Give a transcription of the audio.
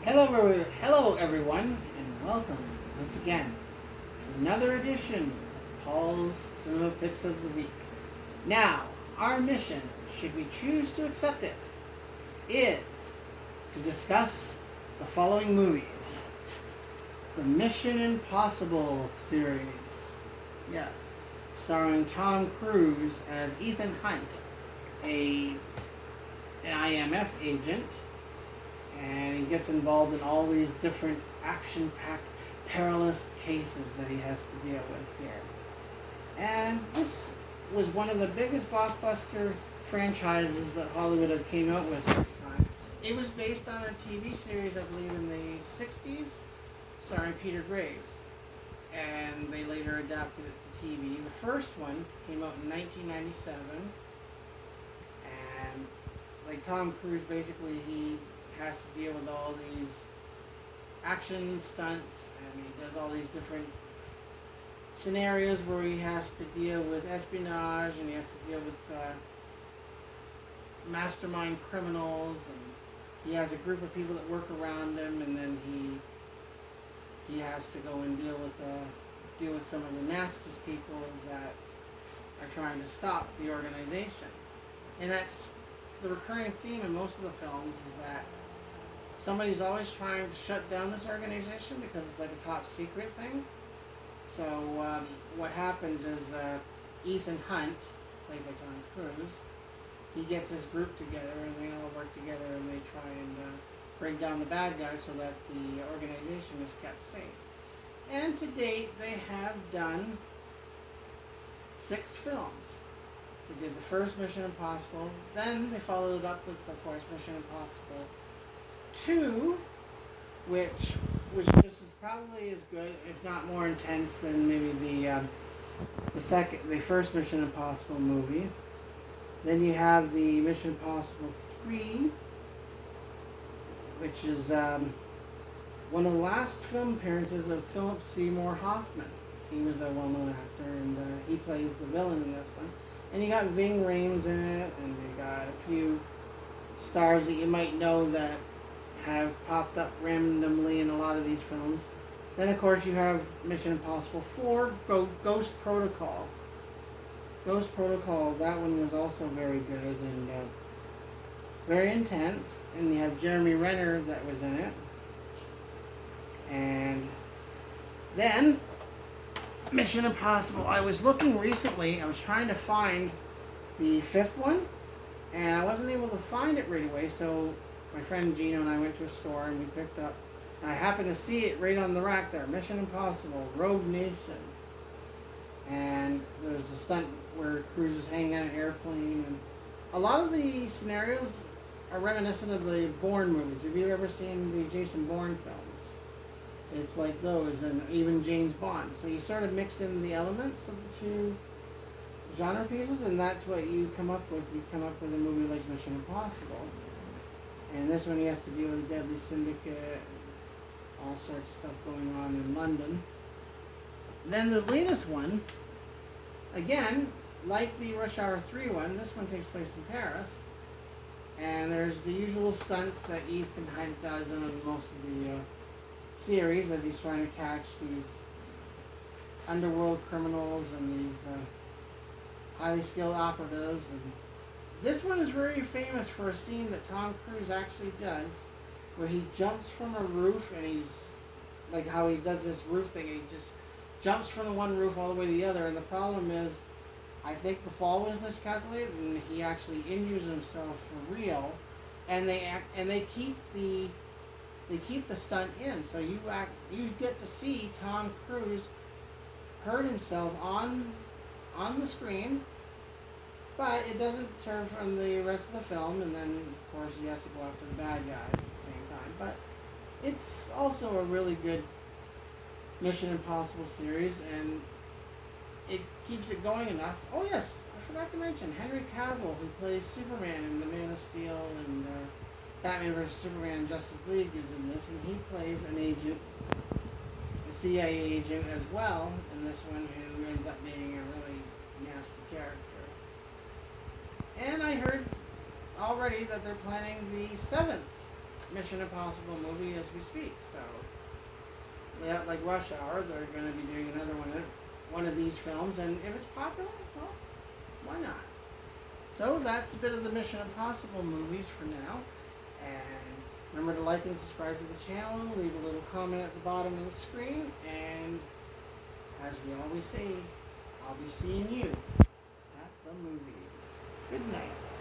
Hello everyone, and welcome once again to another edition of Paul's Cinema Picks of the Week. Now, our mission, should we choose to accept it, is to discuss the following movies. The Mission Impossible series, yes, starring Tom Cruise as Ethan Hunt, an IMF agent, and he gets involved in all these different action-packed, perilous cases that he has to deal with here. And this was one of the biggest blockbuster franchises that Hollywood had came out with at the time. It was based on a TV series, I believe, in the 60s, starring Peter Graves. And they later adapted it to TV. The first one came out in 1997. And like Tom Cruise, basically, he has to deal with all these action stunts, and he does all these different scenarios where he has to deal with espionage, and he has to deal with mastermind criminals, and he has a group of people that work around him, and then he has to go and deal with some of the nastiest people that are trying to stop the organization. And that's the recurring theme in most of the films, is that somebody's always trying to shut down this organization because it's like a top secret thing. So what happens is Ethan Hunt, played by Tom Cruise, he gets this group together, and they all work together, and they try and bring down the bad guys so that the organization is kept safe. And to date, they have done 6 films. They did the first Mission Impossible, then they followed it up with, of course, Mission Impossible 2, which was just as probably as good, if not more intense, than maybe the first Mission Impossible movie. Then you have the Mission Impossible 3, which is one of the last film appearances of Philip Seymour Hoffman. He was a well-known actor, and he plays the villain in this one. And you got Ving Rhames in it, and you got a few stars that you might know that have popped up randomly in a lot of these films. Then, of course, you have Mission Impossible 4, Ghost Protocol. Ghost Protocol, that one was also very good and very intense. And you have Jeremy Renner that was in it. And then, Mission Impossible. I was looking recently, I was trying to find the 5th one, and I wasn't able to find it right away, so my friend Gino and I went to a store and we picked up, and I happened to see it right on the rack there, Mission Impossible, Rogue Nation. And there was a stunt where Cruise is hanging on an airplane, and a lot of the scenarios are reminiscent of the Bourne movies. Have you ever seen the Jason Bourne films? It's like those, and even James Bond. So you sort of mix in the elements of the two genre pieces, and that's what you come up with. You come up with a movie like Mission Impossible. And this one he has to deal with a deadly syndicate and all sorts of stuff going on in London. Then the latest one, again, like the Rush Hour 3 one, this one takes place in Paris. And there's the usual stunts that Ethan Hunt does in most of the series as he's trying to catch these underworld criminals and these highly skilled operatives. And this one is very famous for a scene that Tom Cruise actually does, where he jumps from a roof, and he's like how he does this roof thing, and he just jumps from the one roof all the way to the other. And the problem is, I think the fall was miscalculated, and he actually injures himself for real. And they keep the stunt in, so you get to see Tom Cruise hurt himself on the screen. But it doesn't serve from the rest of the film, and then, of course, he has to go after the bad guys at the same time. But it's also a really good Mission Impossible series, and it keeps it going enough. Oh, yes, I forgot to mention Henry Cavill, who plays Superman in The Man of Steel and Batman vs. Superman Justice League, is in this, and he plays an agent, a CIA agent as well, in this one, who ends up being a really nasty character. And I heard already that they're planning the 7th Mission Impossible movie as we speak. So, yeah, like Rush Hour, they're going to be doing another one of these films, and if it's popular, well, why not? So that's a bit of the Mission Impossible movies for now. And remember to like and subscribe to the channel. Leave a little comment at the bottom of the screen. And as we always say, I'll be seeing you at the movies. Good night.